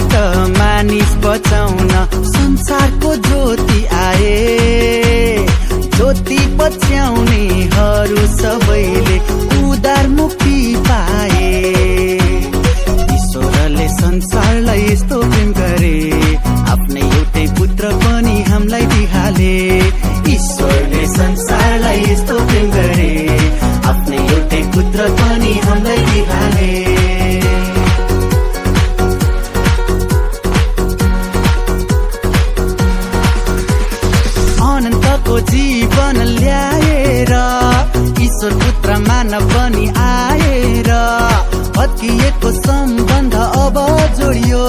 तर्फबाट मानिस बचाउन संसारको ज्योति आए। ज्योति पछ्याउनेहरू सबैले उदार मुक्ति पाए। ईश्वरले संसारलाई यस्तो प्रेम गरे, आफ्नै एउटै पुत्र पनि हामीलाई दिहाले। ईश्वरले संसारलाई यस्तो प्रेम गरे, आफ्नै एउटै पुत्र पनि हामीलाई दिहाले। अनन्तको जीवन ल्याएर ईश्वर पुत्र मानव बनी आएर भत्किएको सम्बन्ध अब जोडियो,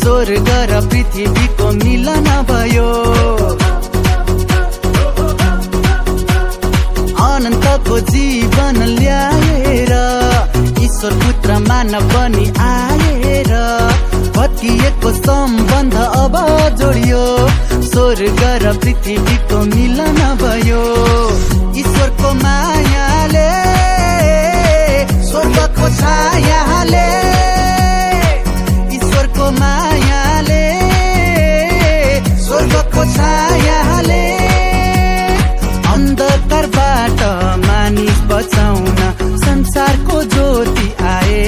स्वर्ग र पृथ्वीको मिलन भयो। अनन्तको जीवन ल्याएर ईश्वर पुत्र मानव बनी आएर भत्किएको सम्बन्ध अब जोडियो, स्वर्ग र पृथ्वीको मिलन भयो। ईश्वरको मायाले स्वर्गको छायाले, ईश्वरको मायाले स्वर्गको छायाले अन्धकारबाट मानिस बचाउन संसारको ज्योति आए।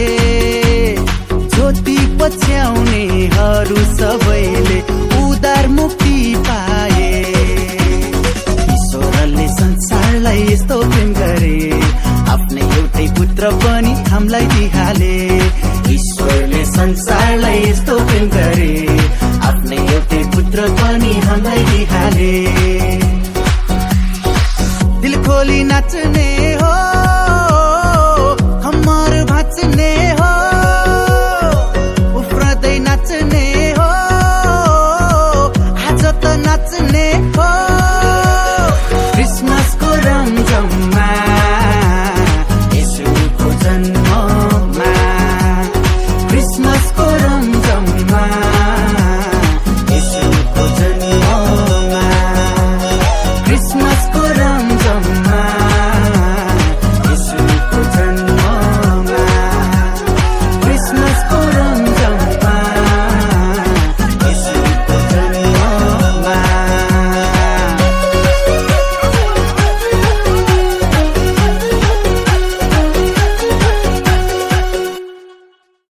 ज्योति पछ्याउनेहरू सबैले उदार मुक्ति पाए। ईश्वरले संसारलाई यस्तो प्रेम गरे, आफ्नै एउटै पुत्र पनि हामीलाई दिहाले। ईश्वरले संसारलाई यस्तो प्रेम गरे, आफ्नै एउटै पुत्र पनि हामीलाई दिहाले। दिल खोली नाच्ने